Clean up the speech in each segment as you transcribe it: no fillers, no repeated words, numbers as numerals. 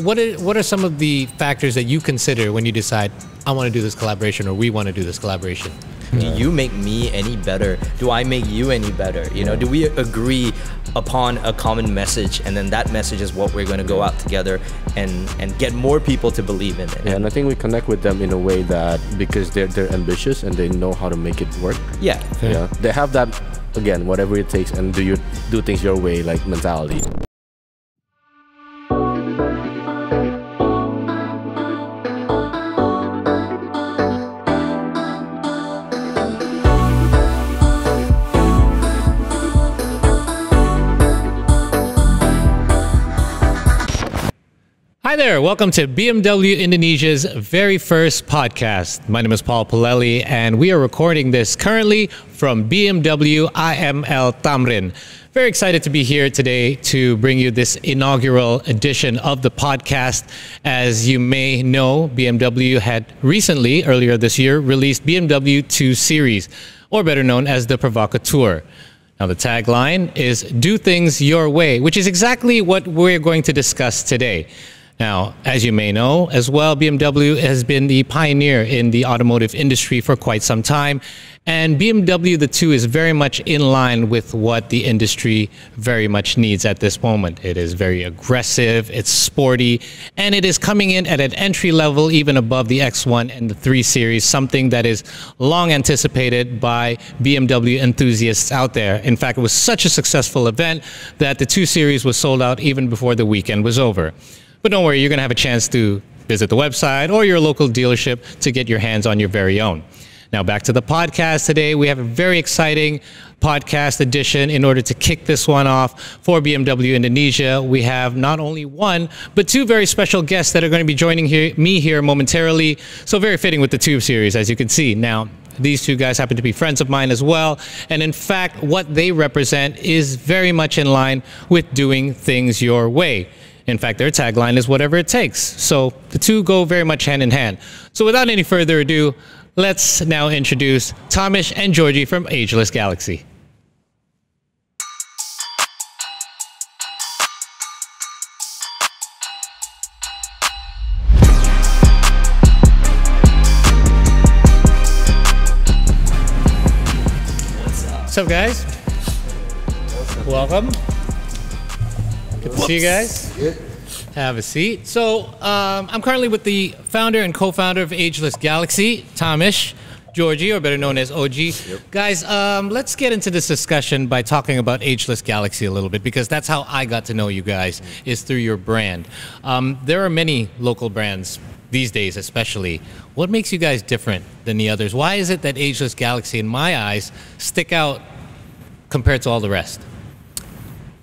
What are some of the factors that you consider when you decide, I want to do this collaboration or we want to do this collaboration? Do you make me any better? Do I make you any better? You know, do we agree upon a common message, and then that message is what we're going to go out together and get more people to believe in it? Yeah, and I think we connect with them in a way that because they're ambitious and they know how to make it work. Yeah. Yeah, they have that, again, whatever it takes, and do things your way, like, mentality. Hi there, welcome to BMW Indonesia's very first podcast. My name is Palele, and we are recording this currently from BMW AML Thamrin. Very excited to be here today to bring you this inaugural edition of the podcast. As you may know, BMW had recently, earlier this year, released BMW 2 Series, or better known as the Provocateur. Now, the tagline is "Do Things Your Way," which is exactly what we're going to discuss today. Now, as you may know as well, BMW has been the pioneer in the automotive industry for quite some time. And BMW the 2 is very much in line with what the industry very much needs at this moment. It is very aggressive, it's sporty, and it is coming in at an entry level even above the X1 and the 3 Series, something that is long anticipated by BMW enthusiasts out there. In fact, it was such a successful event that the 2 Series was sold out even before the weekend was over. But don't worry, you're going to have a chance to visit the website or your local dealership to get your hands on your very own. Now, back to the podcast today. We have a very exciting podcast edition. In order to kick this one off for BMW Indonesia, we have not only one, but two very special guests that are going to be joining me here momentarily. So very fitting with the Tube series, as you can see. Now, these two guys happen to be friends of mine as well. And in fact, what they represent is very much in line with doing things your way. In fact, their tagline is whatever it takes. So the two go very much hand in hand. So without any further ado, let's now introduce Tamish and Georgie from Ageless Galaxy. What's up, guys? Welcome. Good to see you guys. Good. Have a seat. So I'm currently with the founder and co-founder of Ageless Galaxy, Tamish, Georgie, or better known as Oji. Yep. Guys, let's get into this discussion by talking about Ageless Galaxy a little bit, because that's how I got to know you guys, is through your brand. There are many local brands these days, especially. What makes you guys different than the others? Why is it that Ageless Galaxy, in my eyes, stick out compared to all the rest?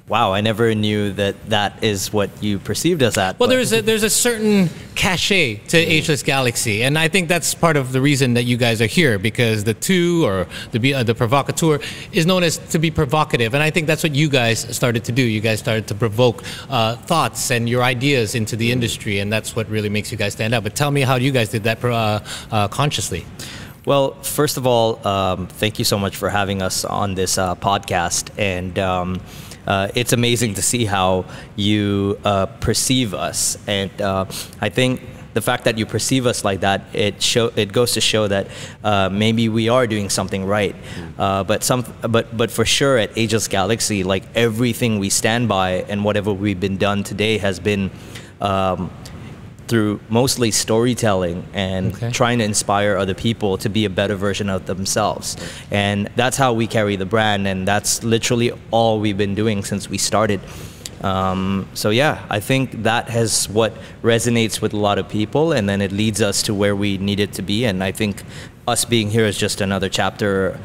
Wow, I never knew that that is what you perceived us at. Well, there's a certain cachet to Ageless Galaxy, and I think that's part of the reason that you guys are here, because the 2 or the Provocateur is known as to be provocative, and I think that's what you guys started to do. You guys started to provoke thoughts and your ideas into the industry, and that's what really makes you guys stand out. But tell me how you guys did that consciously. Well, first of all, thank you so much for having us on this podcast, and it's amazing to see how you perceive us, and I think the fact that you perceive us like that, it goes to show that maybe we are doing something right. But for sure at Ageless Galaxy, like, everything we stand by and whatever we've been done today has been through mostly storytelling and trying to inspire other people to be a better version of themselves. And that's how we carry the brand, and that's literally all we've been doing since we started. So yeah, I think that has what resonates with a lot of people, and then it leads us to where we needed to be. And I think us being here is just another chapter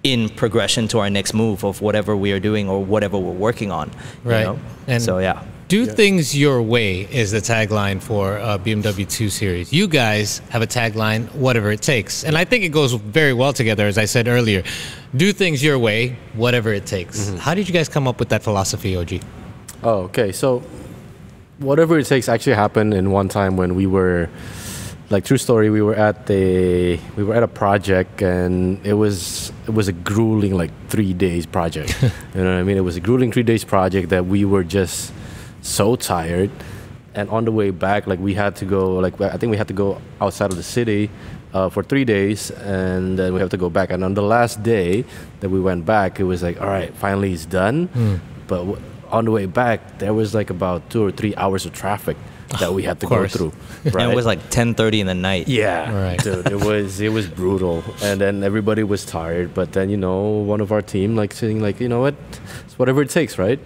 in progression to our next move of whatever we are doing or whatever we're working on. Right. You know? And so yeah. Do things your way is the tagline for BMW 2 Series. You guys have a tagline, whatever it takes. And I think it goes very well together, as I said earlier. Do things your way, whatever it takes. How did you guys come up with that philosophy, Oji? Oh, okay. So whatever it takes actually happened in one time when we were, like, true story, we were at a project, and it was a grueling, like, 3 days project. You know what I mean? It was a grueling 3 days project that we were just so tired, And on the way back, like we had to go, like I think we had to go outside of the city for 3 days, and then we have to go back. And on the last day that we went back, it was like, all right, finally it's done. But on the way back, there was like about 2 or 3 hours of traffic that we had to go through. Right? And it was like 10:30 in the night. Yeah, right. Dude, it was brutal, and then everybody was tired. But then one of our team like saying like, you know what, it's whatever it takes, right?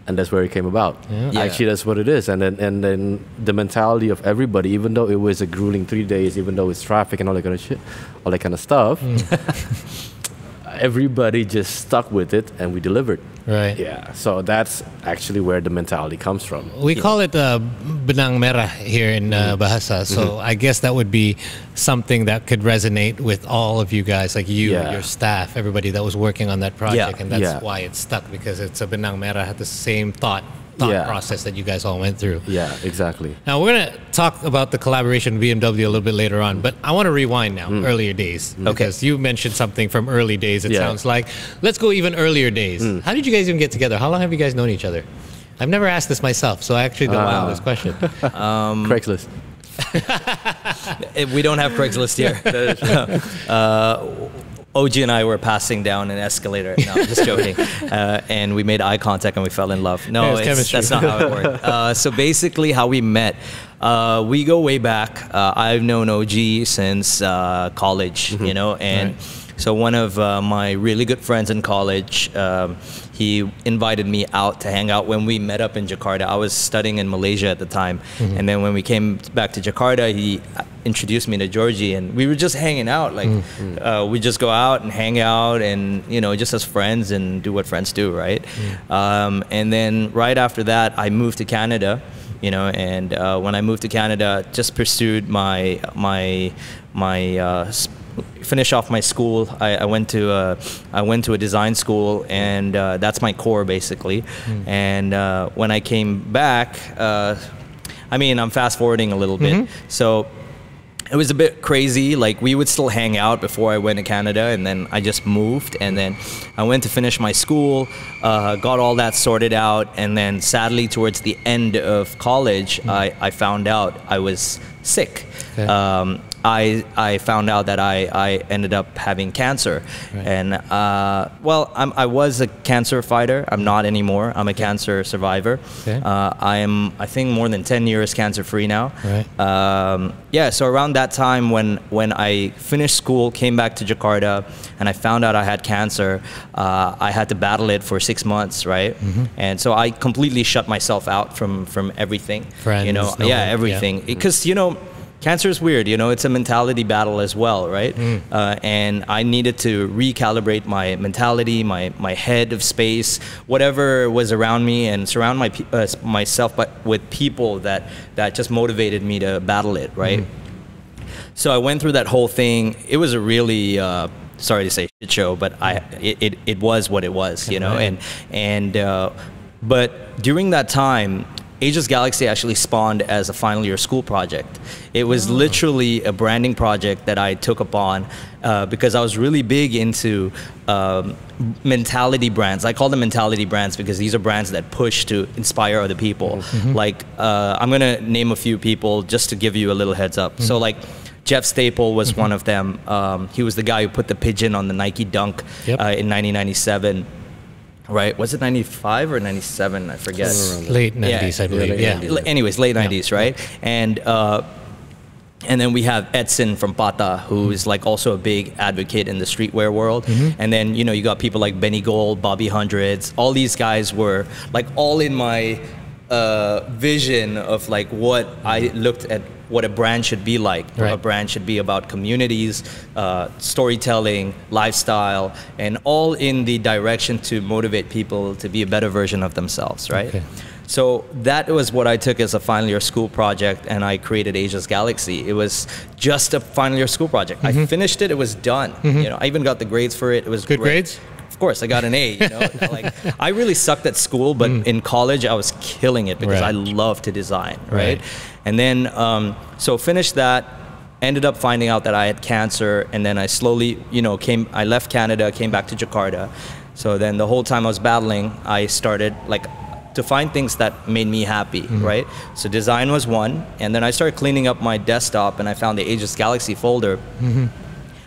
And that's where it came about. Yeah. Actually, that's what it is. And then the mentality of everybody, even though it was a grueling 3 days, even though it's traffic and all that kind of shit, all that kind of stuff, everybody just stuck with it, and we delivered. Right. Yeah. So that's actually where the mentality comes from. We call it benang merah here in Bahasa. So I guess that would be something that could resonate with all of you guys, like you, your staff, everybody that was working on that project. And that's why it's stuck, because it's a benang merah, had the same thought process that you guys all went through. Yeah, exactly. Now we're going to talk about the collaboration with BMW a little bit later on, but I want to rewind now, earlier days. Because you mentioned something from early days, it sounds like. Let's go even earlier days. How did you guys even get together? How long have you guys known each other? I've never asked this myself, so I actually don't know this question. Craigslist. We don't have Craigslist here. Oji and I were passing down an escalator. No, I'm just joking. And we made eye contact and we fell in love. No, that's not how it worked. So basically how we met, we go way back. I've known Oji since college, and so one of my really good friends in college, he invited me out to hang out when we met up in Jakarta. I was studying in Malaysia at the time. And then when we came back to Jakarta, he introduced me to Georgie, and we were just hanging out. Like, we just go out and hang out and, just as friends and do what friends do, right? And then right after that, I moved to Canada, and when I moved to Canada, just pursued finish off my school. I went to a design school, and that's my core basically. And when I came back, I'm fast forwarding a little bit. So it was a bit crazy. Like, we would still hang out before I went to Canada, and then I just moved, and then I went to finish my school, got all that sorted out, and then sadly towards the end of college, I found out I was sick. Okay. I found out that I ended up having cancer. And I was a cancer fighter. I'm not anymore. I'm a cancer survivor. Okay. I am, I think, more than 10 years cancer free now. So around that time when I finished school, came back to Jakarta, and I found out I had cancer, I had to battle it for 6 months, right? And so I completely shut myself out from everything. Friends, everything. Because, cancer is weird, it's a mentality battle as well, right? And I needed to recalibrate my mentality, my head of space, whatever was around me, and surround myself with people that just motivated me to battle it, right? So I went through that whole thing. It was a really, sorry to say shit show, but it was what it was, but during that time, Ageless Galaxy actually spawned as a final year school project. It was literally a branding project that I took upon because I was really big into mentality brands. I call them mentality brands because these are brands that push to inspire other people. Like, I'm going to name a few people just to give you a little heads up. So like, Jeff Staple was one of them. He was the guy who put the pigeon on the Nike Dunk in 1997. Right, was it 95 or 97? I forget. Late 90s, I believe. Anyways, late 90s, right? And then we have Edson from Pata, who is like also a big advocate in the streetwear world. And then you got people like Benny Gold, Bobby Hundreds. All these guys were like all in my vision of like what I looked at. What a brand should be like. A brand should be about communities, storytelling, lifestyle, and all in the direction to motivate people to be a better version of themselves, right? Okay. So that was what I took as a final year school project, and I created Ageless Galaxy. It was just a final year school project. I finished it, it was done. I even got the grades for it. It was good grades? Of course, I got an A. Like, I really sucked at school, but in college I was killing it because I love to design, right? And then, so finished that, ended up finding out that I had cancer, and then I slowly, I left Canada, came back to Jakarta. So then the whole time I was battling, I started, like, to find things that made me happy, right? So design was one, and then I started cleaning up my desktop, and I found the Ageless Galaxy folder.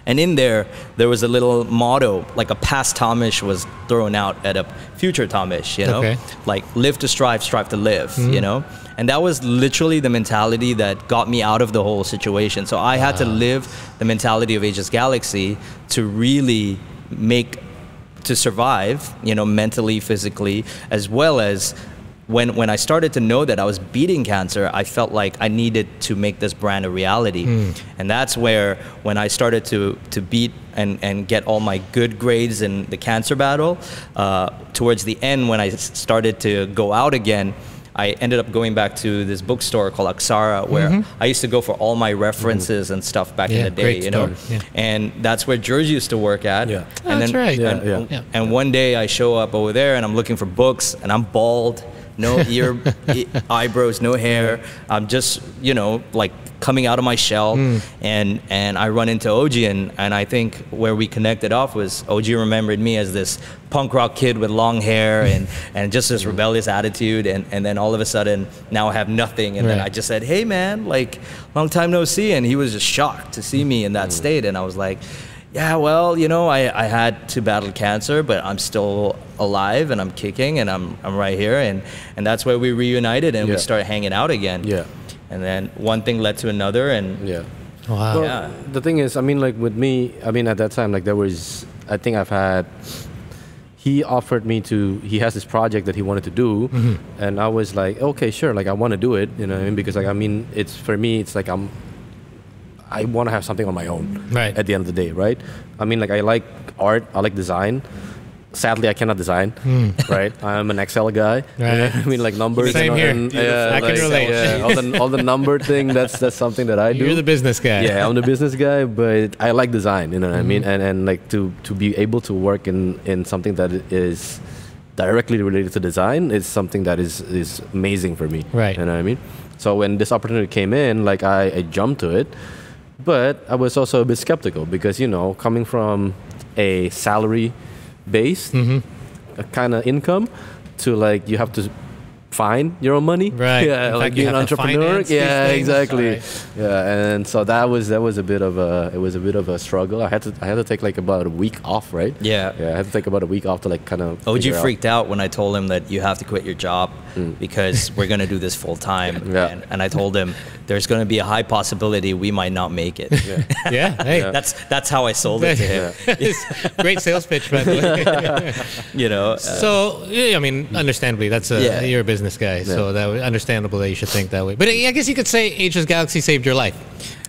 And in there was a little motto, like a past Tamish was thrown out at a future Tamish, you know? Like, live to strive, strive to live, you know? And that was literally the mentality that got me out of the whole situation. So I had to live the mentality of Ageless Galaxy to really to survive, you know, mentally, physically, as well as when I started to know that I was beating cancer, I felt like I needed to make this brand a reality. And that's where, when I started to beat and get all my good grades in the cancer battle, towards the end, when I started to go out again, I ended up going back to this bookstore called Aksara, where I used to go for all my references and stuff back in the day, you know. And that's where Georgie used to work at. And that's right. And one day I show up over there and I'm looking for books, and I'm bald, no eyebrows, no hair. I'm just, you know, like coming out of my shell. And I run into Oji, and I think where we connected off was Oji remembered me as this punk rock kid with long hair and just this rebellious attitude, and then all of a sudden now I have nothing, and then I just said, hey man, like, long time no see, and he was just shocked to see me in that state, and I was like, yeah, well, you know, I had to battle cancer, but I'm still alive and I'm kicking and I'm right here, and that's where we reunited and we started hanging out again. And then one thing led to another, and Wow. Well, the thing is, I mean, like with me, I mean, at that time, like there was, I think he offered me he has this project that he wanted to do, and I was like, okay, sure, like I want to do it, you know what I mean? Because like, I mean, it's, for me, it's like I want to have something on my own at the end of the day, right? I mean, like I like art, I like design. Sadly, I cannot design, right? I'm an Excel guy. I mean, like numbers. Same here. I like, can relate. All the number thing, that's something that I do. You're the business guy. Yeah, I'm the business guy, but I like design, you know what I mean? And like to be able to work in something that is directly related to design is something that is amazing for me. Right. You know what I mean? So when this opportunity came in, like I jumped to it, but I was also a bit skeptical because, you know, coming from a salary based kind of income to like you have to find your own money, right? Yeah, like being an entrepreneur. Yeah, exactly. Yeah, and so that was a bit of a struggle. I had to take like about a week off, right? Yeah, I had to take about a week off to like kind of. Oji freaked out when I told him that you have to quit your job because we're gonna do this full time. And I told him there's gonna be a high possibility we might not make it. Hey, that's how I sold it to him. Great sales pitch, by the way. You know. So I mean, understandably, you're a business guy, so that understandable that you should think that way. But I guess you could say Ageless Galaxy saved your life,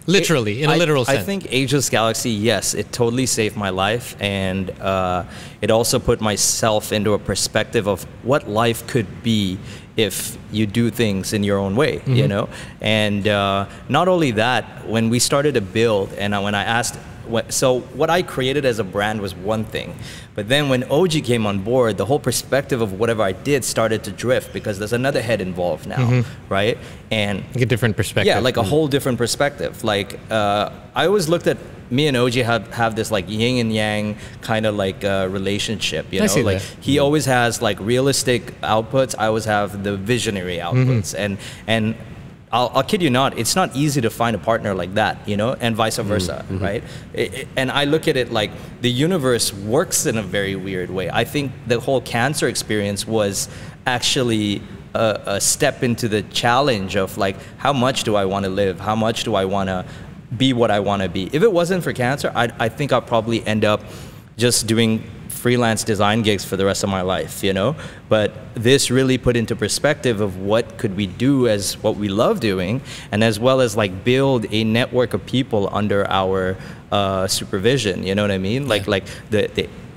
literally, in a literal sense. I think Ageless Galaxy, yes, it totally saved my life, and it also put myself into a perspective of what life could be if you do things in your own way, you know. And not only that, when we started to build, and when I asked. So what I created as a brand was one thing, but then when Oji came on board, the whole perspective of whatever I did started to drift because there's another head involved now, right? And like a different perspective. Yeah, like a whole different perspective. Like I always looked at me and Oji have this like yin and yang kind of like relationship, you know. Like he always has like realistic outputs. I always have the visionary outputs, and I'll kid you not, it's not easy to find a partner like that, you know, and vice versa, right? And I look at it like the universe works in a very weird way. I think the whole cancer experience was actually a step into the challenge of like, how much do I want to live? How much do I want to be what I want to be? If it wasn't for cancer, I think I'll probably end up just doing freelance design gigs for the rest of my life, you know. But this really put into perspective of what could we do as what we love doing, and as well as like build a network of people under our supervision, you know what I mean? Like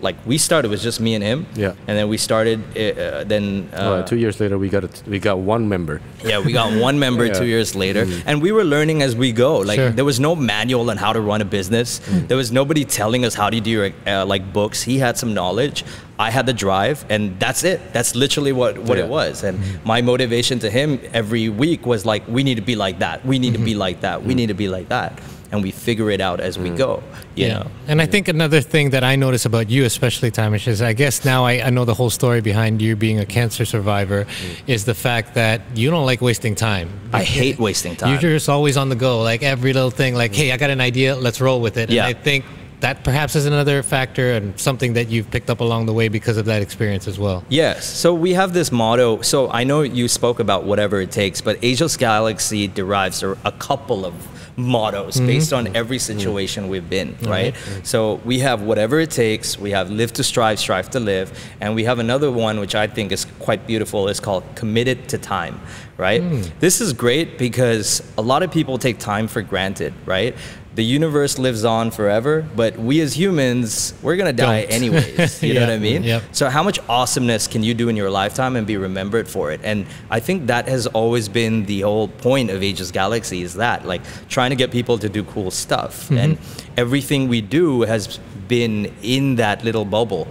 like we started with just me and him, and then we started 2 years later we got one member. Yeah, we got one member 2 years later, and we were learning as we go. Like there was no manual on how to run a business. There was nobody telling us how to do like books. He had some knowledge. I had the drive, and that's it. That's literally what it was. And my motivation to him every week was like, we need to be like that. We need to be like that. We need to be like that. And we figure it out as we go, you know. And I think another thing that I notice about you, especially Tamish, is I guess now I know the whole story behind you being a cancer survivor, is the fact that you don't like wasting time. I hate wasting time. You're just always on the go, like every little thing, like, hey, I got an idea, let's roll with it. And I think that perhaps is another factor and something that you've picked up along the way because of that experience as well. Yes. So we have this motto. So I know you spoke about whatever it takes, but Ageless Galaxy derives a couple of mottos based on every situation we've been, right? So we have whatever it takes, we have live to strive, strive to live, and we have another one which I think is quite beautiful. It's called committed to time, right? This is great because a lot of people take time for granted, right? The universe lives on forever, but we as humans, we're gonna die anyways. You know what I mean? So how much awesomeness can you do in your lifetime and be remembered for it? And I think that has always been the whole point of Ageless Galaxy, is that, like, trying to get people to do cool stuff. And everything we do has been in that little bubble.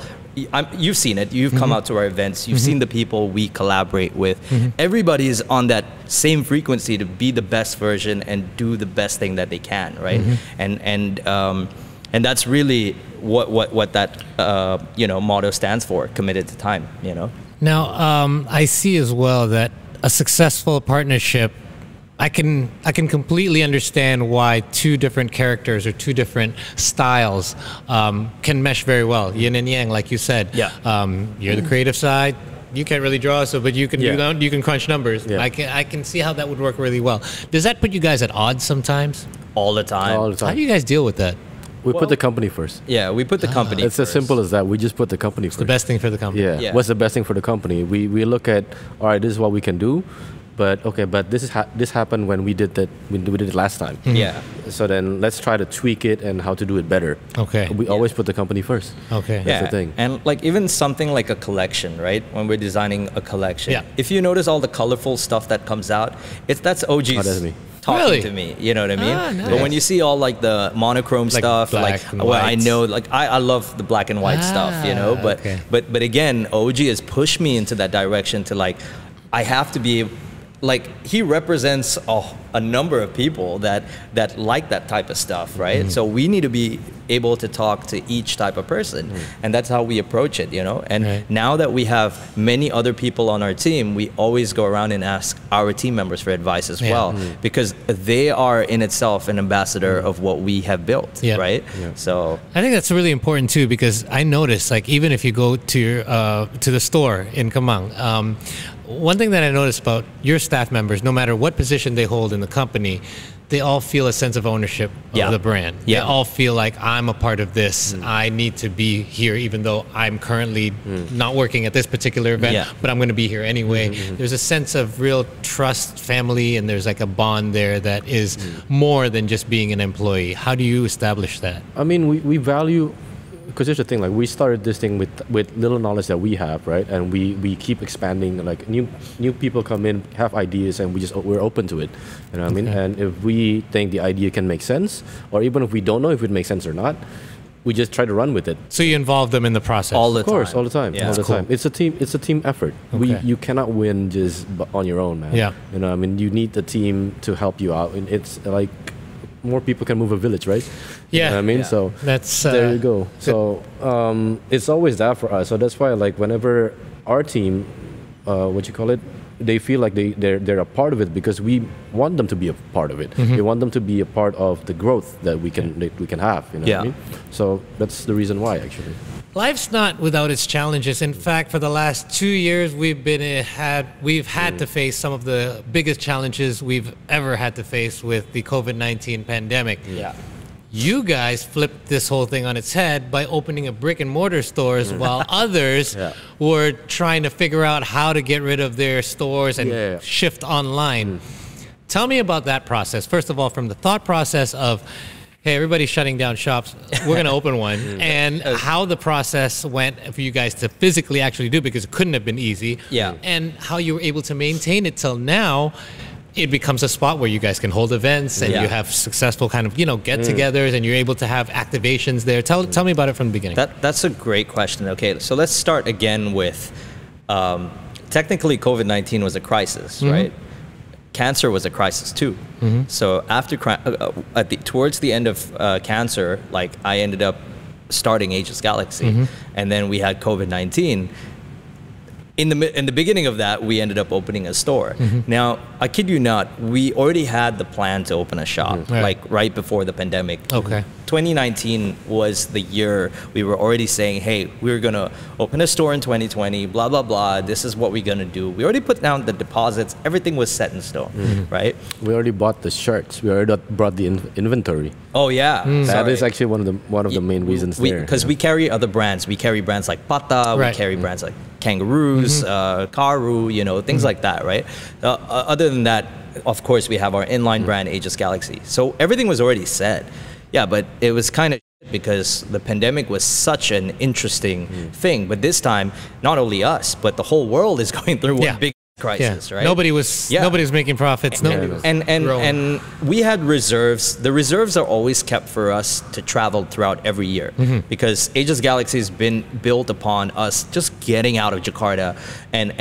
You've seen it. You've come out to our events. You've seen the people we collaborate with. Everybody is on that same frequency to be the best version and do the best thing that they can, right? And that's really what that motto stands for: committed to time. You know. Now I see as well that a successful partnership, I can completely understand why two different characters or two different styles can mesh very well, yin and yang, like you said. You're the creative side. You can't really draw, but you can you can crunch numbers. I can see how that would work really well. Does that put you guys at odds sometimes? All the time. All the time. How do you guys deal with that? We put the company first. Yeah, we put the company first. It's as simple as that. We just put the company first. The best thing for the company. Yeah. What's the best thing for the company? We look at, all right, this is what we can do. But okay, but this happened when we did that. We did it last time. Yeah. So then let's try to tweak it and how to do it better. Okay. We always put the company first. Okay. That's the thing. And like even something like a collection, right? When we're designing a collection, if you notice all the colorful stuff that comes out, that's OG's. Oh, that's me. Talking to me, you know what I mean? Nice. But when you see all like the monochrome stuff, like I know, like I love the black and white stuff, you know. But again, OG has pushed me into that direction to, like, I have to be. Like, he represents a number of people that like that type of stuff, right? So we need to be able to talk to each type of person, and that's how we approach it, you know. And now that we have many other people on our team, we always go around and ask our team members for advice as well, because they are in itself an ambassador of what we have built, right? So I think that's really important too, because I noticed, like, even if you go to the store in Kemang, one thing that I noticed about your staff members, no matter what position they hold in the company, they all feel a sense of ownership of the brand. They all feel like, I'm a part of this. I need to be here, even though I'm currently not working at this particular event, but I'm going to be here anyway. There's a sense of real trust, family, and there's like a bond there that is more than just being an employee. How do you establish that? I mean, we value. Because here's the thing, like, we started this thing with little knowledge that we have, right? And we keep expanding. Like, new people come in, have ideas, and we're open to it. You know what I mean? And if we think the idea can make sense, or even if we don't know if it makes sense or not, we just try to run with it. So you involve them in the process? All the time. Of course, all the time. Yeah. All the time. It's a team effort. You cannot win just on your own, man. Yeah. You know, I mean, you need the team to help you out. And it's like, more people can move a village, right? You know what I mean? So that's there you go. So it's always that for us. So that's why, like, whenever our team, they feel like they're a part of it, because we want them to be a part of it. We want them to be a part of the growth that we can have. You know what I mean? So that's the reason why, actually. Life's not without its challenges. In fact, for the last 2 years, we've had to face some of the biggest challenges we've ever had to face with the COVID-19 pandemic. You guys flipped this whole thing on its head by opening a brick and mortar stores while others were trying to figure out how to get rid of their stores and shift online. Tell me about that process. First of all, from the thought process of, hey, everybody's shutting down shops, we're going to open one, and how the process went for you guys to physically actually do it, because it couldn't have been easy, and how you were able to maintain it till now. it becomes a spot where you guys can hold events and you have successful kind of, get-togethers and you're able to have activations there. Tell me about it from the beginning. That's a great question. Okay, so let's start again with, technically COVID-19 was a crisis, right? Cancer was a crisis too. So after, towards the end of cancer, like I ended up starting Ageless Galaxy, and then we had COVID-19. In the beginning of that, we ended up opening a store. Now, I kid you not, we already had the plan to open a shop, like right before the pandemic. Okay. 2019 was the year we were already saying, hey, we're gonna open a store in 2020, blah, blah, blah. This is what we're gonna do. We already put down the deposits. Everything was set in stone, right? We already bought the shirts. We already brought the inventory. Oh yeah, that is actually one of the main reasons there. Because we carry other brands. We carry brands like Pata. We carry brands like Kangaroos, Karu, things like that, right? Other than that, of course, we have our inline brand, Ageless Galaxy. So everything was already set. Yeah, but it was kind of because the pandemic was such an interesting thing. But this time, not only us, but the whole world is going through one big crisis, right? Nobody was making profits. And we had reserves. The reserves are always kept for us to travel throughout every year because Ageless Galaxy has been built upon us just getting out of Jakarta and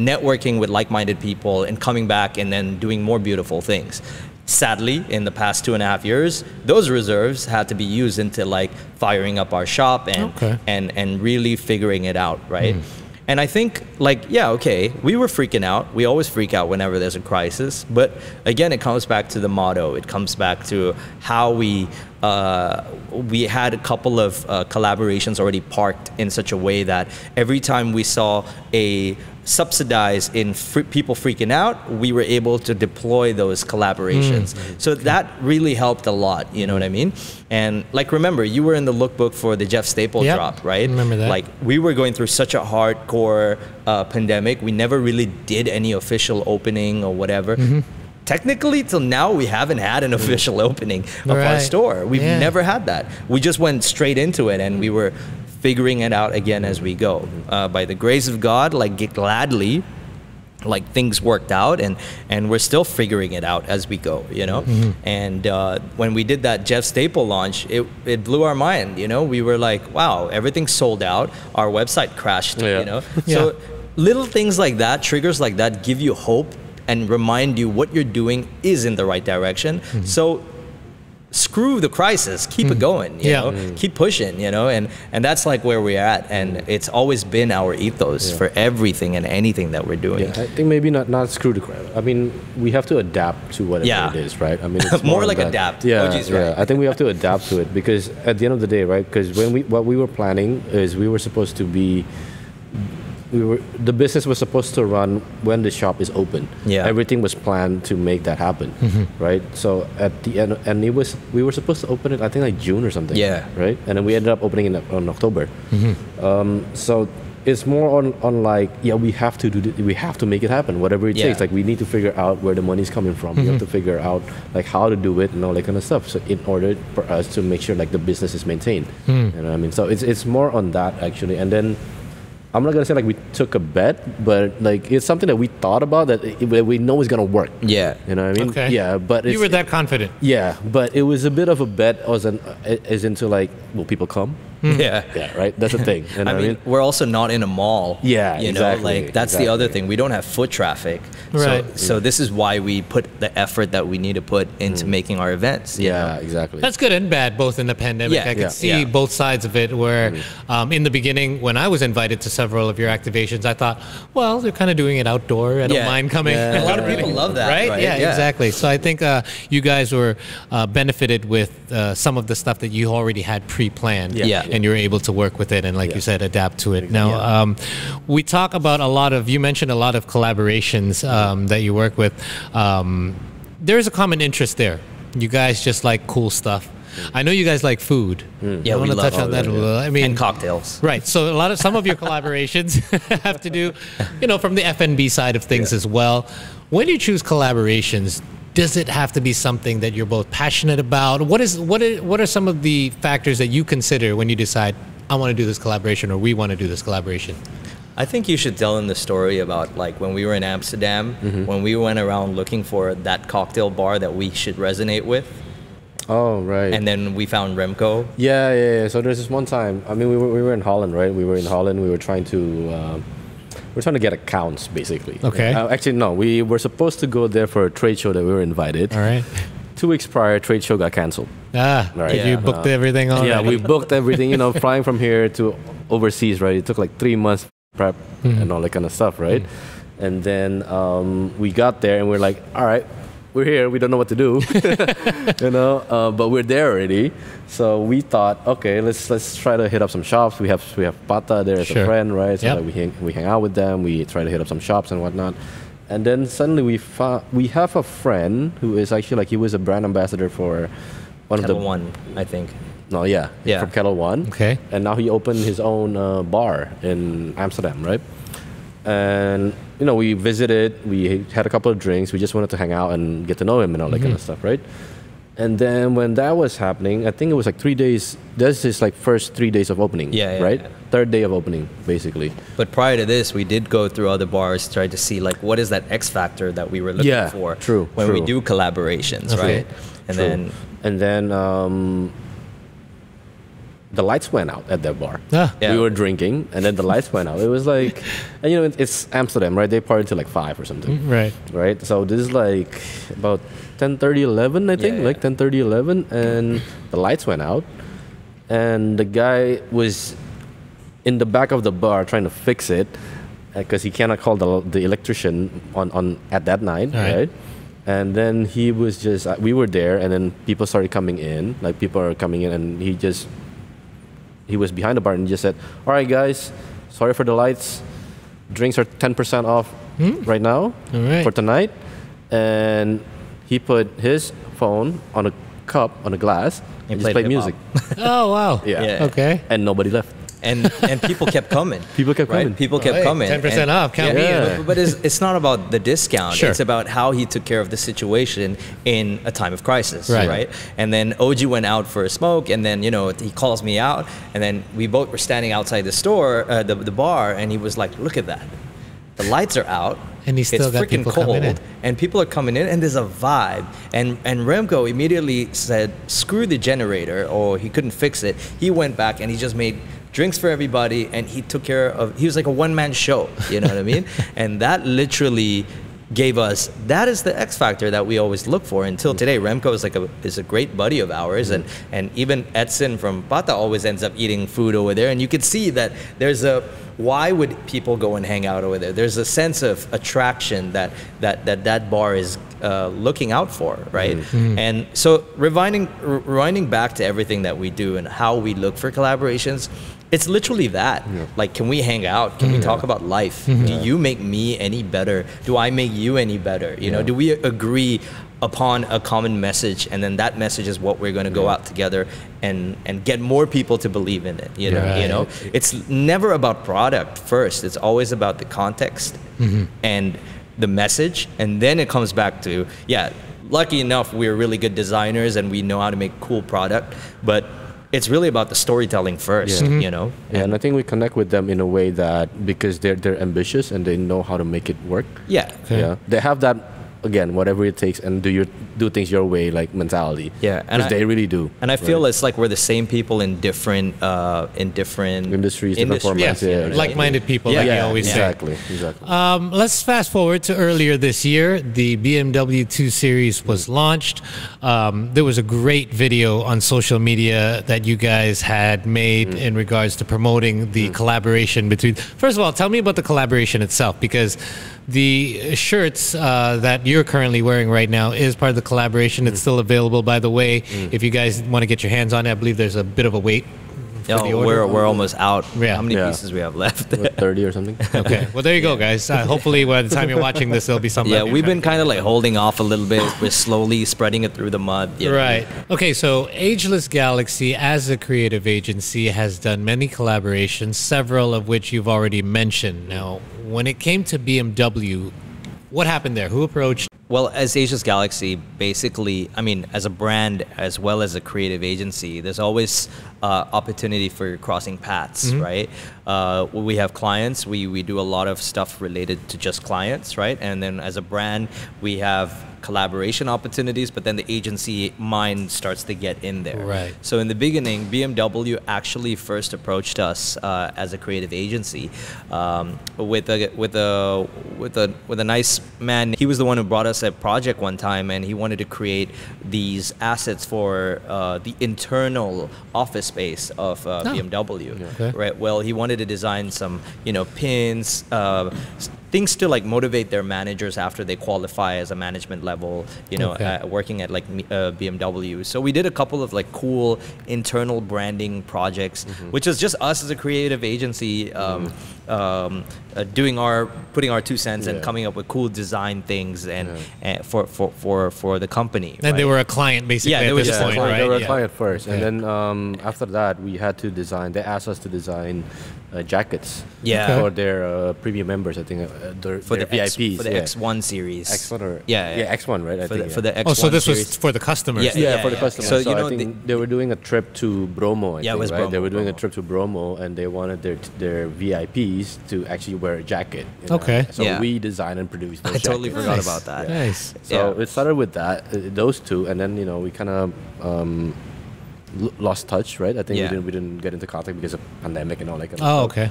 networking with like-minded people and coming back and then doing more beautiful things. Sadly, in the past 2.5 years, those reserves had to be used into like firing up our shop and really figuring it out, right? And I think, like, we were freaking out. We always freak out whenever there's a crisis. But again, it comes back to the motto. It comes back to how we had a couple of collaborations already parked in such a way that every time we saw a subsidize in people freaking out, we were able to deploy those collaborations. So that really helped a lot, you know what I mean? And like, remember, you were in the lookbook for the Jeff Staple drop, right? Remember that. Like, we were going through such a hardcore pandemic. We never really did any official opening or whatever. Technically, till now, we haven't had an official opening of our store. We've never had that. We just went straight into it, and we were figuring it out again as we go. By the grace of God, like, gladly, like, things worked out, and we're still figuring it out as we go, And when we did that Jeff Staple launch, it blew our mind, We were like, wow, everything's sold out. Our website crashed, So little things like that, triggers like that, give you hope and remind you what you're doing is in the right direction. So screw the crisis, keep it going, keep pushing, and that's like where we're at. And it's always been our ethos for everything and anything that we're doing. I think maybe not screw the crisis. I mean, we have to adapt to whatever it is, right? I mean, it's more like adapt. Oji's right. I think we have to adapt to it because at the end of the day, right? Because what we were planning is we were supposed to be. The business was supposed to run when the shop is open. Everything was planned to make that happen, right? So at the end, and we were supposed to open it, I think like June or something. Right, and then we ended up opening it on October. So it's more on like, we have to we have to make it happen, whatever it takes. Like, we need to figure out where the money's coming from. We have to figure out like how to do it and all that kind of stuff. So in order for us to make sure like the business is maintained, you know what I mean? So it's more on that actually, and then. I'm not gonna say like we took a bet, but like it's something that we thought about that we know is gonna work. You know what I mean? Okay. But you were that confident. But it was a bit of a bet as into like, will people come? Right. That's the thing. You know I mean, we're also not in a mall. Exactly. Like that's the other thing. We don't have foot traffic. Right. So this is why we put the effort that we need to put into making our events. Exactly. That's good and bad, both in the pandemic. I could see both sides of it. Where in the beginning, when I was invited to several of your activations, I thought, well, they're kind of doing it outdoor. I don't mind coming. A lot of people love that. Right? Yeah, exactly. So I think you guys were benefited with some of the stuff that you already had pre-planned. And you're able to work with it and, like you said, adapt to it. Now, we talk about you mentioned a lot of collaborations that you work with. There's a common interest there. You guys just like cool stuff. I know you guys like food. Yeah, I want to touch on that a little. I mean, and cocktails. Right. So some of your collaborations have to do, from the F&B side of things as well. When you choose collaborations, does it have to be something that you're both passionate about? What are some of the factors that you consider when you decide, I want to do this collaboration or we want to do this collaboration? I think you should tell him the story about like when we were in Amsterdam, when we went around looking for that cocktail bar that we should resonate with. Oh, right. And then we found Remco. Yeah. So there's this one time. I mean, we were in Holland, right? We were in Holland. We were trying to get accounts, basically. Okay. Actually, no. We were supposed to go there for a trade show that we were invited. All right. 2 weeks prior, trade show got canceled. Right. You booked everything already. Yeah, we booked everything. You know, flying from here to overseas, right? It took like 3 months prep and all that kind of stuff, right? And then we got there and we're like, all right, we're here. We don't know what to do, you know. But we're there already, so we thought, okay, let's try to hit up some shops. We have Pata there as a friend, right? So like we hang out with them. We try to hit up some shops and whatnot. And then suddenly we have a friend who is actually like he was a brand ambassador for one Kettle of the One, I think. No, yeah, from Kettle One. Okay. And now he opened his own bar in Amsterdam, right? And you know, we visited, we had a couple of drinks, we just wanted to hang out and get to know him and all that kind of stuff, right? And then when that was happening, I think it was like 3 days. This is like first 3 days of opening, right? Yeah. Third day of opening, basically. But prior to this, we did go through other bars, try to see like what is that X factor that we were looking for. When we do collaborations, right? And then the lights went out at that bar. We were drinking, and then the lights went out. It was like, and you know, it's Amsterdam, right? They party till like 5 or something. Right. So this is like about 10:30, 11, I think, like 10:30, 11, and the lights went out, and the guy was in the back of the bar trying to fix it because he cannot call the electrician on at that night, right? And then he was just, we were there, and then people started coming in, like people are coming in, and he was behind the bar and he just said, all right, guys, sorry for the lights. Drinks are 10% off right now for tonight. And he put his phone on a cup, on a glass, and just played music. Oh, wow. Okay. And nobody left. And people kept coming. People kept coming. People kept coming. 10% off. Count me in. But it's not about the discount. It's about how he took care of the situation in a time of crisis, right? And then Oji went out for a smoke, and then, you know, he calls me out, and then we both were standing outside the store, the bar, and he was like, look at that. The lights are out. And he's still got people coming in. And people are coming in, and there's a vibe. And Remco immediately said, screw the generator, or he couldn't fix it. He went back and he just made drinks for everybody, and he took care of, he was like a one-man show, you know what I mean? And that literally gave us, that is the X factor that we always look for until today. Remco is a great buddy of ours, and even Edson from Pata always ends up eating food over there, and you could see that there's a, why would people go and hang out over there? There's a sense of attraction that bar is looking out for, right? And so rewinding back to everything that we do and how we look for collaborations, it's literally that. Like, can we hang out? Can we talk about life? Do you make me any better? Do I make you any better? You know, do we agree upon a common message, and then that message is what we're going to go out together and get more people to believe in it. You know, it's never about product first. It's always about the context and the message, and then it comes back to, lucky enough we're really good designers and we know how to make cool product, but it's really about the storytelling first, you know? And I think we connect with them in a way that, because they're ambitious and they know how to make it work. They have that, again, whatever it takes, and do things your way, like mentality. Because they really do. And I feel it's like we're the same people in different industries, different formats. Like-minded people, like you always say. Exactly. Let's fast forward to earlier this year. The BMW 2 Series was launched. There was a great video on social media that you guys had made in regards to promoting the collaboration between... First of all, tell me about the collaboration itself, because the shirts that you're currently wearing right now is part of the collaboration. It's still available, by the way. If you guys want to get your hands on it, I believe there's a bit of a wait. We're almost out. How many pieces we have left? 30 or something. Okay, well, there you go, guys. Hopefully by the time you're watching this, there'll be something. We've been kind of like holding off a little bit. We're slowly spreading it through the mud. Right. Okay, so Ageless Galaxy, as a creative agency, has done many collaborations, several of which you've already mentioned. Now, when it came to BMW, what happened there? Who approached? Well, as Ageless Galaxy, basically, I mean, as a brand as well as a creative agency, there's always opportunity for crossing paths, right? We have clients, we do a lot of stuff related to just clients, right? And then as a brand, we have collaboration opportunities, but then the agency mind starts to get in there. Right. So in the beginning, BMW actually first approached us as a creative agency with a nice man. He was the one who brought us a project one time, and he wanted to create these assets for the internal office space of BMW. Okay. Right. Well, he wanted to design some, pins. Things to like motivate their managers after they qualify as a management level, working at like BMW. So we did a couple of like cool internal branding projects, which is just us as a creative agency putting our 2 cents and coming up with cool design things and for the company. And they were a client basically. Yeah, at this point, right? They were a client first, and then after that we had to design. They asked us to design jackets for their premium members. I think for their the VIPs for the X1 series. X1 or X1, right? For the X1 so this series. was for the customers. For the customers. So, I think they were doing a trip to Bromo. I think, it was right? Bromo. They were doing a trip to Bromo, and they wanted their VIPs to actually wear a jacket. Okay. So we designed and produced those I totally jackets. forgot about that. Nice. So it started with that, those two, and then we kind of lost touch, right? I think we didn't get into contact because of pandemic and all that kind of stuff. Okay.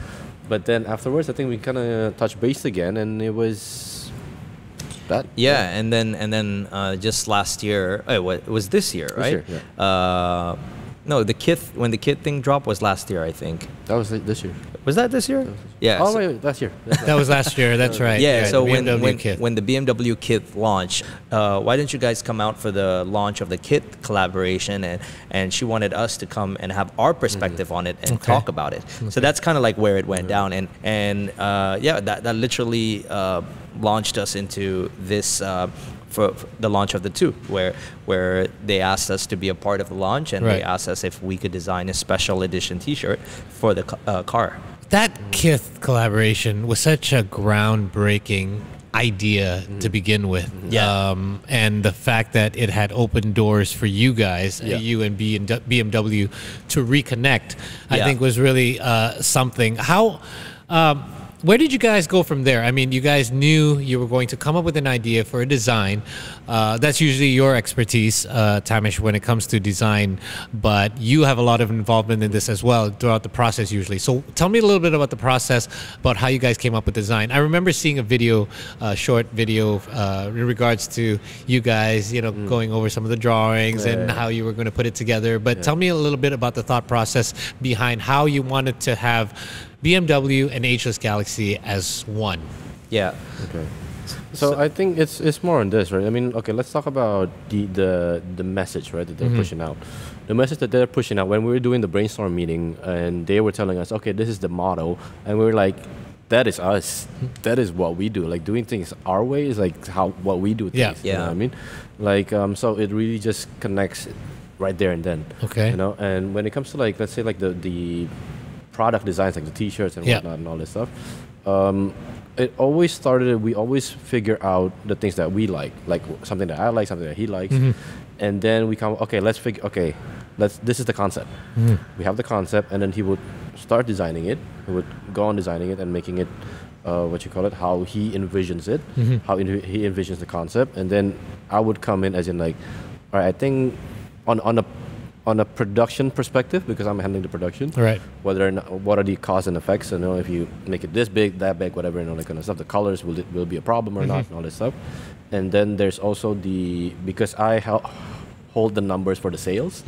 But then afterwards, I think we kind of touched base again, and it was that. Yeah, and then just last year, it was this year, right? This year, no, when the kit thing dropped was last year, I think. That was this year. Was that this year? Yeah. Oh, wait, last year. That was last year. That's right. Yeah. So the when BMW the BMW kit launched, why didn't you guys come out for the launch of the kit collaboration? And she wanted us to come and have our perspective on it and talk about it. So that's kind of like where it went down. And that literally launched us into this. For the launch of the 2, where they asked us to be a part of the launch, and they asked us if we could design a special edition T-shirt for the car. That Kith collaboration was such a groundbreaking idea to begin with. And the fact that it had opened doors for you guys, you and BMW, to reconnect, I think was really something. How... where did you guys go from there? I mean, you guys knew you were going to come up with an idea for a design. That's usually your expertise, Tamish, when it comes to design. But you have a lot of involvement in this as well throughout the process usually. So tell me a little bit about the process, about how you guys came up with design. I remember seeing a video, short video, in regards to you guys, going over some of the drawings and how you were going to put it together. But tell me a little bit about the thought process behind how you wanted to have BMW and Ageless Galaxy as one. Yeah. Okay. So I think it's more on this, right? I mean, okay, let's talk about the message, right, that they're pushing out. The message that they're pushing out, when we were doing the brainstorm meeting and they were telling us, okay, this is the motto, and we were like, that is us. That is what we do. Like, doing things our way is like what we do things. You know what I mean? Like, so it really just connects right there and then. Okay. And when it comes to like, let's say like the product designs, like the T-shirts and whatnot and all this stuff, it always started. We always figure out the things that we like something that I like, something that he likes, and then we come. Okay, let's figure. Okay, this is the concept. We have the concept, and then he would start designing it. He would go on designing it and making it, how he envisions it, how he envisions the concept, and then I would come in as in like, all right, I think on a production perspective, because I'm handling the production, right? Whether or not, what are the cause and effects? If you make it this big, that big, whatever, and all that kind of stuff. The colors will be a problem or not, and all this stuff. And then there's also because I hold the numbers for the sales,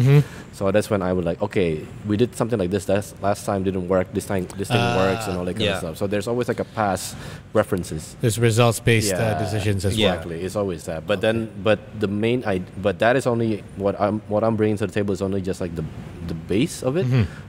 so that's when I would like, okay, we did something like this. That last time didn't work. This time this thing works, and all that kind of stuff. So there's always like a past references. There's results-based decisions as well. Exactly, it's always that. But the main but that is only what I'm bringing to the table is only just like the base of it,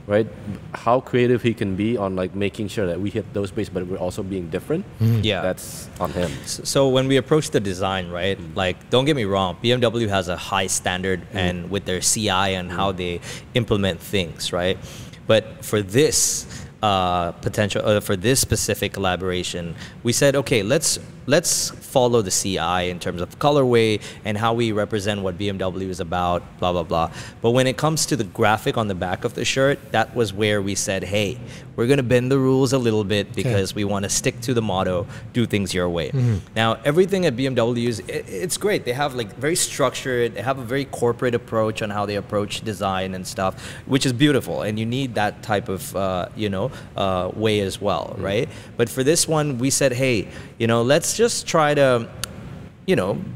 right? How creative he can be on like making sure that we hit those bases, but we're also being different. That's on him. So when we approach the design, right? Like, don't get me wrong, BMW has a high standard and with their CI and how they implement things, right? But for this for this specific collaboration, we said, okay, let's let's follow the CI in terms of colorway and how we represent what BMW is about, blah, blah, blah. But when it comes to the graphic on the back of the shirt, that was where we said, hey, we're going to bend the rules a little bit because we want to stick to the motto, do things your way. Now, everything at BMW it's great. They have like very structured, they have a very corporate approach on how they approach design and stuff, which is beautiful. And you need that type of, way as well, right? But for this one, we said, hey, let's just try to,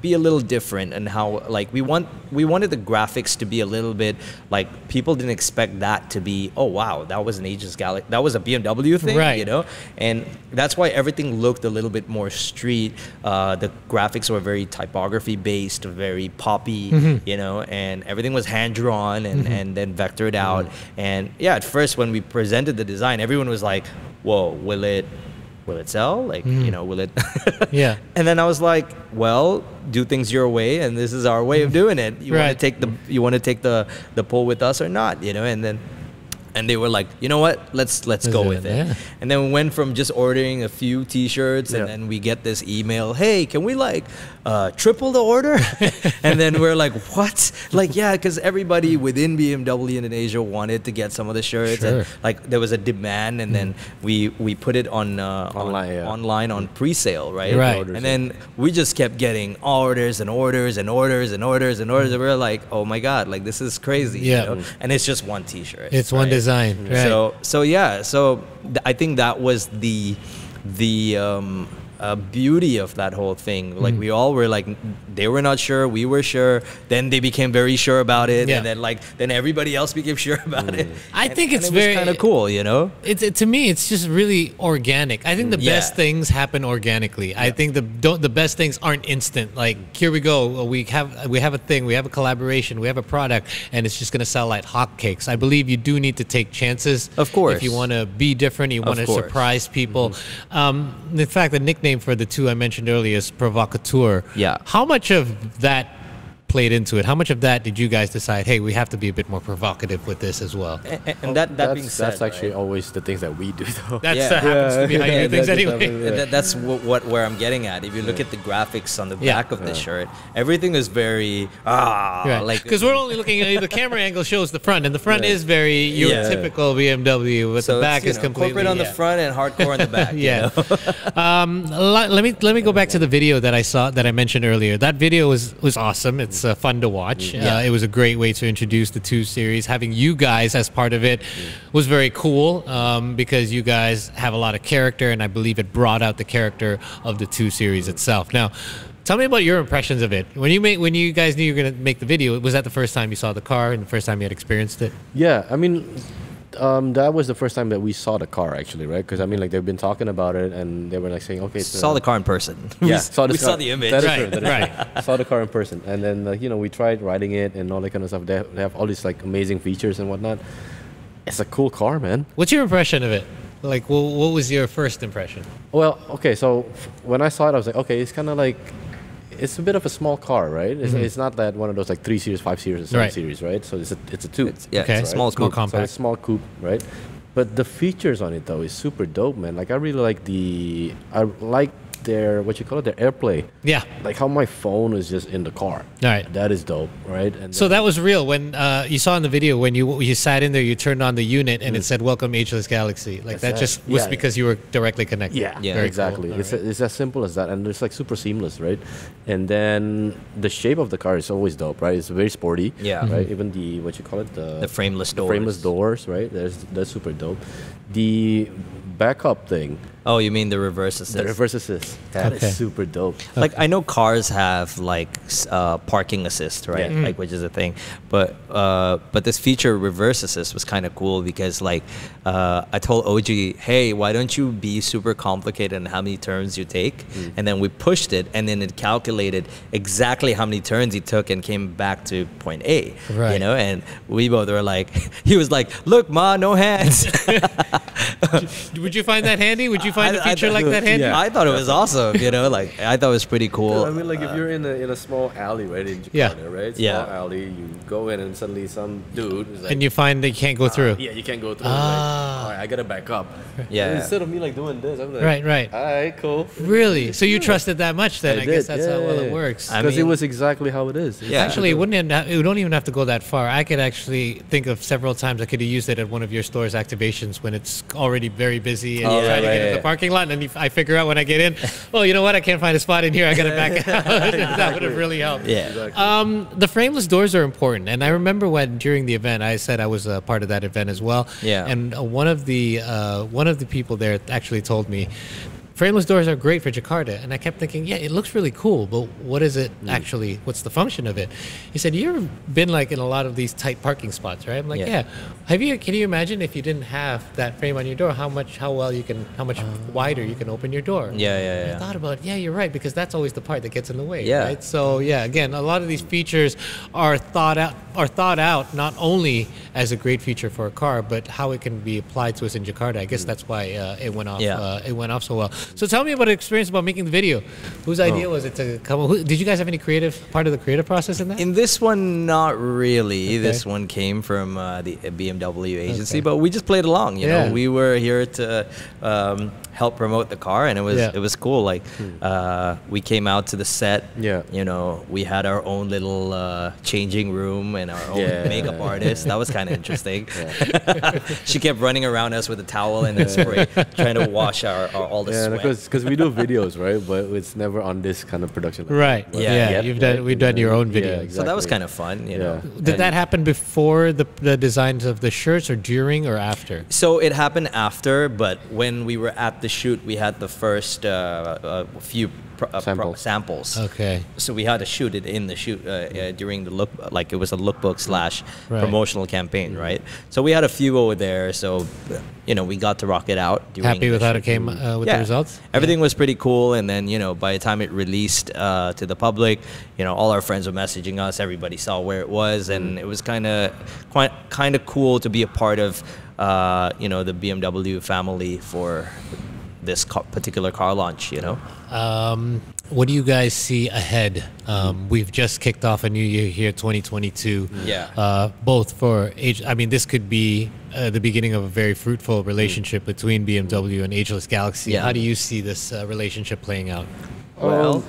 be a little different, and how like we wanted the graphics to be a little bit like people didn't expect that to be, oh wow, that was an Ageless Galaxy, that was a BMW thing, right? And that's why everything looked a little bit more street. The graphics were very typography based, very poppy, and everything was hand drawn and then vectored out. And yeah, at first when we presented the design, everyone was like, whoa, will it sell? Like, will it? Yeah. And then I was like, well, do things your way, and this is our way of doing it. You want to take the pull with us or not, and they were like, you know what, let's go with it. Yeah. And then we went from just ordering a few t-shirts, and then we get this email, hey, can we like triple the order? And then we're like, what? Like, yeah, because everybody within BMW Indonesia wanted to get some of the shirts, and like there was a demand, and then we put it on online on pre-sale, right? And then we just kept getting orders and orders and orders and orders and orders, and we were like, oh my god, like this is crazy. And it's just one t-shirt, it's one design. Right. So I think that was the beauty of that whole thing. Like we all were like, they were not sure, we were sure, then they became very sure about it, and then everybody else became sure about it. I think it's very kind of cool, to me it's just really organic. I think the best things happen organically. I think the best things aren't instant. Like, here we go, we have a thing, we have a collaboration, we have a product, and it's just going to sell like hotcakes. I believe you do need to take chances, of course, if you want to be different, you want to surprise people. In fact, the nickname for the two I mentioned earlier is Provocateur. Yeah. How much of that played into it? How much of that did you guys decide, hey, we have to be a bit more provocative with this as well? And that being said, that's actually always the things that we do, though. That happens to be how you do things anyway. That's where I'm getting at. If you look at the graphics on the back of the shirt, everything is very like, because we're only looking at the camera angle shows the front, and the front is very your typical BMW, but the back is completely corporate on the front and hardcore on the back. Let me go back to the video that I saw, that I mentioned earlier. That video was awesome. It's fun to watch. It was a great way to introduce the 2 Series. Having you guys as part of it was very cool, because you guys have a lot of character, and I believe it brought out the character of the 2 Series itself. Now, tell me about your impressions of it. When you guys knew you were going to make the video, was that the first time you saw the car and the first time you had experienced it? Yeah, I mean, that was the first time that we saw the car, actually, right? Because I mean, like, they've been talking about it, and they were like saying, "Okay, saw the car in person." Yeah, we saw the image. That is true. Right. Saw the car in person, and then we tried riding it and all that kind of stuff. They have all these like amazing features and whatnot. It's a cool car, man. What's your impression of it? Like, what was your first impression? Well, okay, so when I saw it, I was like, okay, it's kind of like, it's a bit of a small car, right? It's not that one of those like 3 Series, 5 Series, or 7 Series, right? So it's a 2. It's a small compact. So it's small coupe, right? But the features on it though is super dope, man. Like, I really like their their AirPlay. Yeah. Like how my phone is just in the car. Right. That is dope, right? And so that was real when you saw in the video, when you sat in there, you turned on the unit and it said "Welcome Ageless Galaxy." Like, that just was because you were directly connected. Yeah, exactly. Cool. It's as simple as that, and it's like super seamless, right? And then the shape of the car is always dope, right? It's very sporty. Yeah. Right. Even the the frameless doors. Frameless doors, right? That's super dope. The backup thing. Oh, you mean the reverse assist? The reverse assist. That is super dope. Like, I know cars have like parking assist, right? Like, which is a thing, but this feature, reverse assist, was kind of cool because like I told Oji, hey, why don't you be super complicated in how many turns you take? And then we pushed it, and then it calculated exactly how many turns he took and came back to point A. Right. And we both were like, he was like, look, ma, no hands. Would you find that handy? Would you find a feature like that handy? I thought it was awesome. Like, I thought it was pretty cool. I mean, like, if you're in a small alley, right, in Jakarta, right? Small alley, you go in and suddenly some dude is like, and you find that you can't go through. Yeah, you can't go through. Like, all right, I gotta back up. Yeah. And instead of me like doing this, I'm like, Right. All right, cool. Really? So you trusted that much then? I guess that's how well it works. Because it was exactly how it is. Yeah. Actually, it don't even have to go that far. I could actually think of several times I could have used it at one of your store's activations when it's already very busy and you're trying to get into the parking lot, and then I figure out when I get in, oh, you know what? I can't find a spot in here. I got to back out. That would have really helped. Yeah. Exactly. The frameless doors are important, and I remember when during the event I said I was a part of that event as well. Yeah. And one of the people there actually told me, frameless doors are great for Jakarta. And I kept thinking, yeah, it looks really cool, but what is it actually? What's the function of it? He said, you ever been like in a lot of these tight parking spots, right? I'm like, yeah. Can you imagine if you didn't have that frame on your door, how much wider you can open your door? Yeah. I thought about, you're right, because that's always the part that gets in the way, Yeah. right? So again, a lot of these features are thought out not only as a great feature for a car, but how it can be applied to us in Jakarta. I guess that's why it went off. It went off so well. So tell me about the experience about making the video. Whose idea was it to come? Did you guys have any part of the creative process in that? In this one, not really. Okay. This one came from the BMW agency, but we just played along. You know, we were here to help promote the car, and it was cool. Like we came out to the set. Yeah. You know, we had our own little changing room and our own makeup artist. That was kind of interesting. She kept running around us with a towel and a spray, trying to wash all the sweat. Because we do videos, right? But it's never on this kind of production level. Right. We've done your own video. Exactly. So that was kind of fun, you know. Did that happen before the designs of the shirts, or during, or after? So it happened after, but when we were at the shoot, we had the first few samples. Okay. So we had to shoot it in the shoot during the look, like it was a lookbook / promotional campaign, right? So we had a few over there. So, you know, we got to rock it out. Happy with how it came with the results? Everything was pretty cool. And then, you know, by the time it released to the public, you know, all our friends were messaging us. Everybody saw where it was, and it was kind of cool to be a part of, you know, the BMW family for this particular car launch, you know. What do you guys see ahead? We've just kicked off a new year here, 2022. Yeah. Both for age. I mean, this could be the beginning of a very fruitful relationship between BMW and Ageless Galaxy. How do you see this relationship playing out? Well,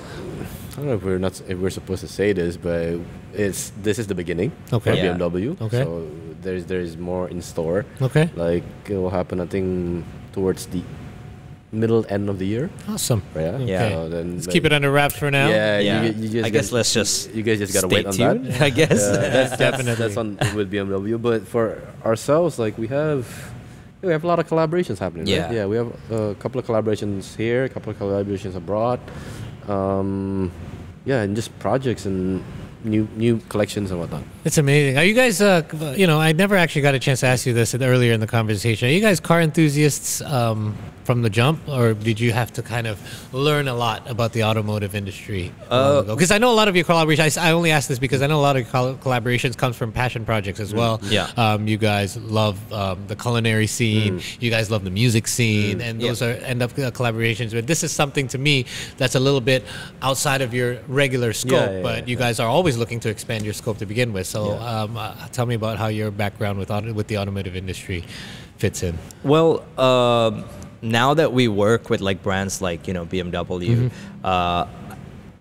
I don't know if we're supposed to say this, but this is the beginning for BMW. Okay. So there's more in store. Okay. Like it will happen, I think, towards the middle end of the year. Awesome. Yeah. Okay. So then, let's keep it under wraps for now. I guess let's just you guys just gotta wait on tuned, that. I guess that's definitely that's on with BMW. But for ourselves, like we have a lot of collaborations happening. Yeah. Right? Yeah. We have a couple of collaborations here, a couple of collaborations abroad. And just projects and new collections and whatnot. It's amazing. Are you guys, you know, I never actually got a chance to ask you this earlier in the conversation. Are you guys car enthusiasts from the jump, or did you have to kind of learn a lot about the automotive industry? Because I know a lot of your collaborations, I only ask this because I know a lot of your collaborations comes from passion projects as well. Yeah. You guys love the culinary scene. You guys love the music scene, and those end up collaborations. But this is something to me that's a little bit outside of your regular scope, but you guys are always looking to expand your scope to begin with. So tell me about how your background with the automotive industry fits in. Well, now that we work with like brands like, you know, BMW,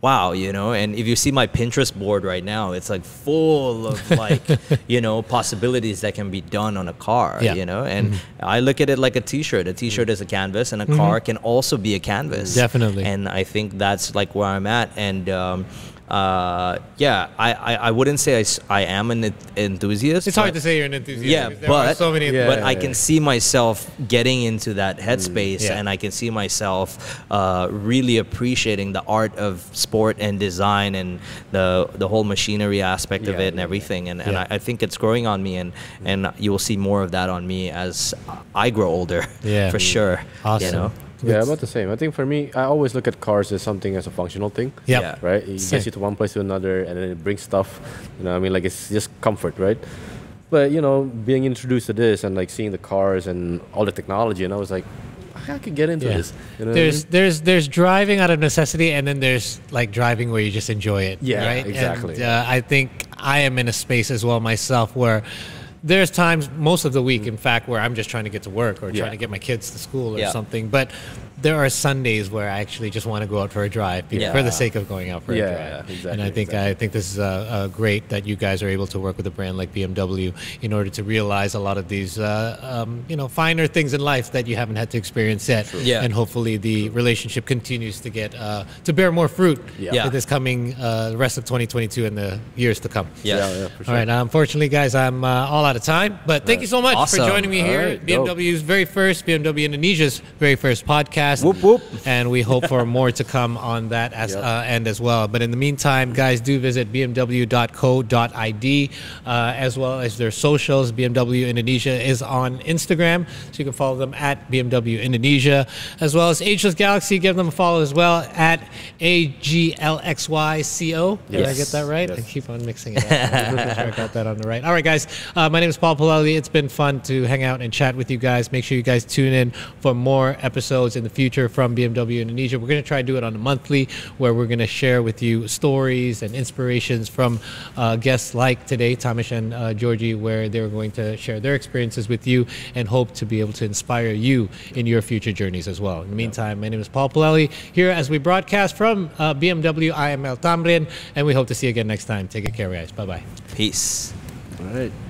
wow, you know, and if you see my Pinterest board right now, it's like full of like, you know, possibilities that can be done on a car, you know, and I look at it like a t-shirt. A t-shirt is a canvas, and a car can also be a canvas. Definitely. And I think that's like where I'm at. And I wouldn't say I am an enthusiast. It's hard to say you're an enthusiast. Yeah, but I can see myself getting into that headspace, and I can see myself really appreciating the art of sport and design and the whole machinery aspect of it and everything. And I think it's growing on me, and you will see more of that on me as I grow older. For sure. Awesome. You know? Yeah, about the same. I think for me, I always look at cars as something as a functional thing. Right? It gets you to one place to another, and then it brings stuff. You know, I mean, like it's just comfort, right? But you know, being introduced to this and like seeing the cars and all the technology, and I was like, I could get into this. You know there's driving out of necessity, and then there's like driving where you just enjoy it. Yeah, right? exactly. And, I think I am in a space as well myself where there's times, most of the week, in fact, where I'm just trying to get to work or trying to get my kids to school or something. But there are Sundays where I actually just want to go out for a drive for the sake of going out for a drive. Yeah, exactly. And I think this is great that you guys are able to work with a brand like BMW in order to realize a lot of these finer things in life that you haven't had to experience yet. And hopefully the relationship continues to get to bear more fruit in this coming rest of 2022 and the years to come. For sure. All right. Unfortunately, guys, I'm all out of time. But thank you so much for joining me here. BMW's very first, BMW Indonesia's very first podcast. Whoop, whoop. And we hope for more to come on that end as well. But in the meantime, guys, do visit bmw.co.id as well as their socials. BMW Indonesia is on Instagram, so you can follow them at BMW Indonesia, as well as Ageless Galaxy. Give them a follow as well at AGLXYCO. Did I get that right? I keep on mixing it up. I'm sure I got that on the right. All right, guys. My name is Paul Palele. It's been fun to hang out and chat with you guys. Make sure you guys tune in for more episodes in the future from BMW Indonesia. We're going to try to do it on a monthly, where we're going to share with you stories and inspirations from guests like today, Tamish and Georgie, where they're going to share their experiences with you and hope to be able to inspire you in your future journeys as well. In the meantime, my name is Paul Palele here as we broadcast from BMW AML Thamrin, and we hope to see you again next time. Take good care, guys. Bye-bye. Peace. All right.